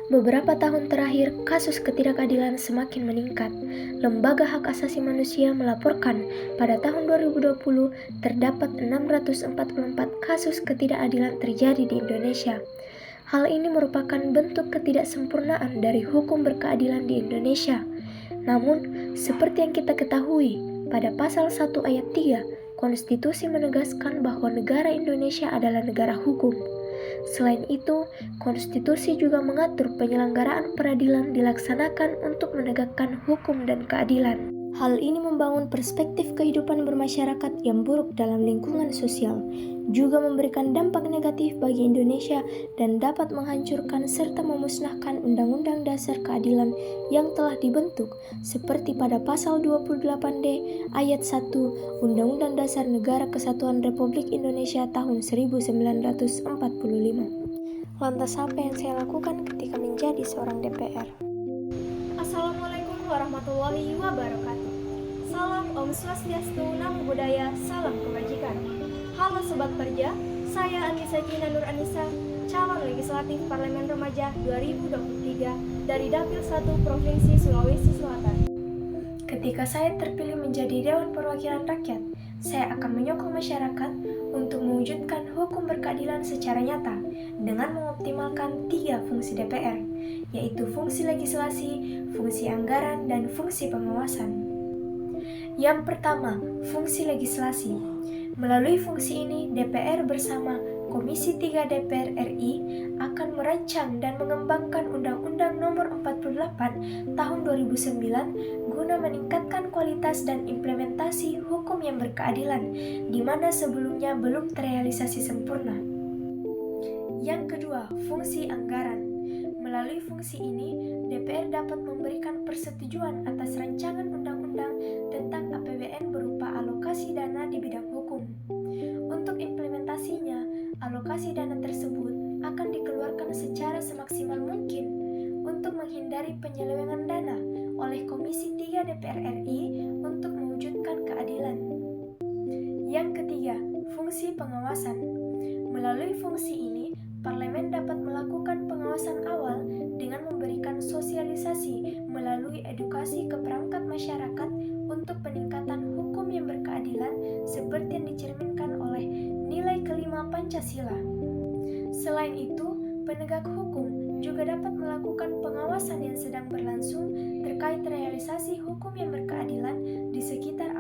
Beberapa tahun terakhir, kasus ketidakadilan semakin meningkat. Lembaga Hak Asasi Manusia melaporkan pada tahun 2020 terdapat 644 kasus ketidakadilan terjadi di Indonesia. Hal ini merupakan bentuk ketidaksempurnaan dari hukum berkeadilan di Indonesia. Namun, seperti yang kita ketahui, pada pasal 1 ayat 3, Konstitusi menegaskan bahwa negara Indonesia adalah negara hukum. Selain itu, konstitusi juga mengatur penyelenggaraan peradilan dilaksanakan untuk menegakkan hukum dan keadilan. Hal ini membangun perspektif kehidupan bermasyarakat yang buruk dalam lingkungan sosial, juga memberikan dampak negatif bagi Indonesia dan dapat menghancurkan serta memusnahkan Undang-Undang Dasar Keadilan yang telah dibentuk, seperti pada pasal 28D ayat 1 Undang-Undang Dasar Negara Kesatuan Republik Indonesia tahun 1945. Lantas apa yang saya lakukan ketika menjadi seorang DPR? Assalamualaikum warahmatullahi wabarakatuh. Salam Om Swastiastu, Namo Buddhaya, salam kebajikan. Halo Sobat Kerja, saya Anissa Gina Nur Anissa, calon legislatif Parlemen Remaja 2023 dari Dapil 1 Provinsi Sulawesi Selatan. Ketika saya terpilih menjadi Dewan Perwakilan Rakyat, saya akan menyokong masyarakat untuk mewujudkan hukum berkeadilan secara nyata dengan mengoptimalkan 3 fungsi DPR, yaitu fungsi legislasi, fungsi anggaran, dan fungsi pengawasan. Yang pertama, fungsi legislasi. Melalui fungsi ini, DPR bersama Komisi 3 DPR RI akan merancang dan mengembangkan Undang-Undang Nomor 48 Tahun 2009 guna meningkatkan kualitas dan implementasi hukum yang berkeadilan, di mana sebelumnya belum terrealisasi sempurna. Yang kedua, fungsi anggaran. Melalui fungsi ini, DPR dapat memberikan persetujuan atas rancangan undang-undang tentang APBN berupa alokasi dana di bidang hukum. Untuk implementasinya, alokasi dana tersebut akan dikeluarkan secara semaksimal mungkin untuk menghindari penyelewengan dana oleh Komisi 3 DPR RI untuk mewujudkan keadilan. Yang ketiga, fungsi pengawasan. Melalui fungsi ini, Parlemen dapat melakukan pengawasan awal dengan memberikan sosialisasi melalui edukasi ke perangkat masyarakat untuk peningkatan hukum yang berkeadilan seperti yang dicerminkan oleh nilai kelima Pancasila. Selain itu, penegak hukum juga dapat melakukan pengawasan yang sedang berlangsung terkait realisasi hukum yang berkeadilan di sekitar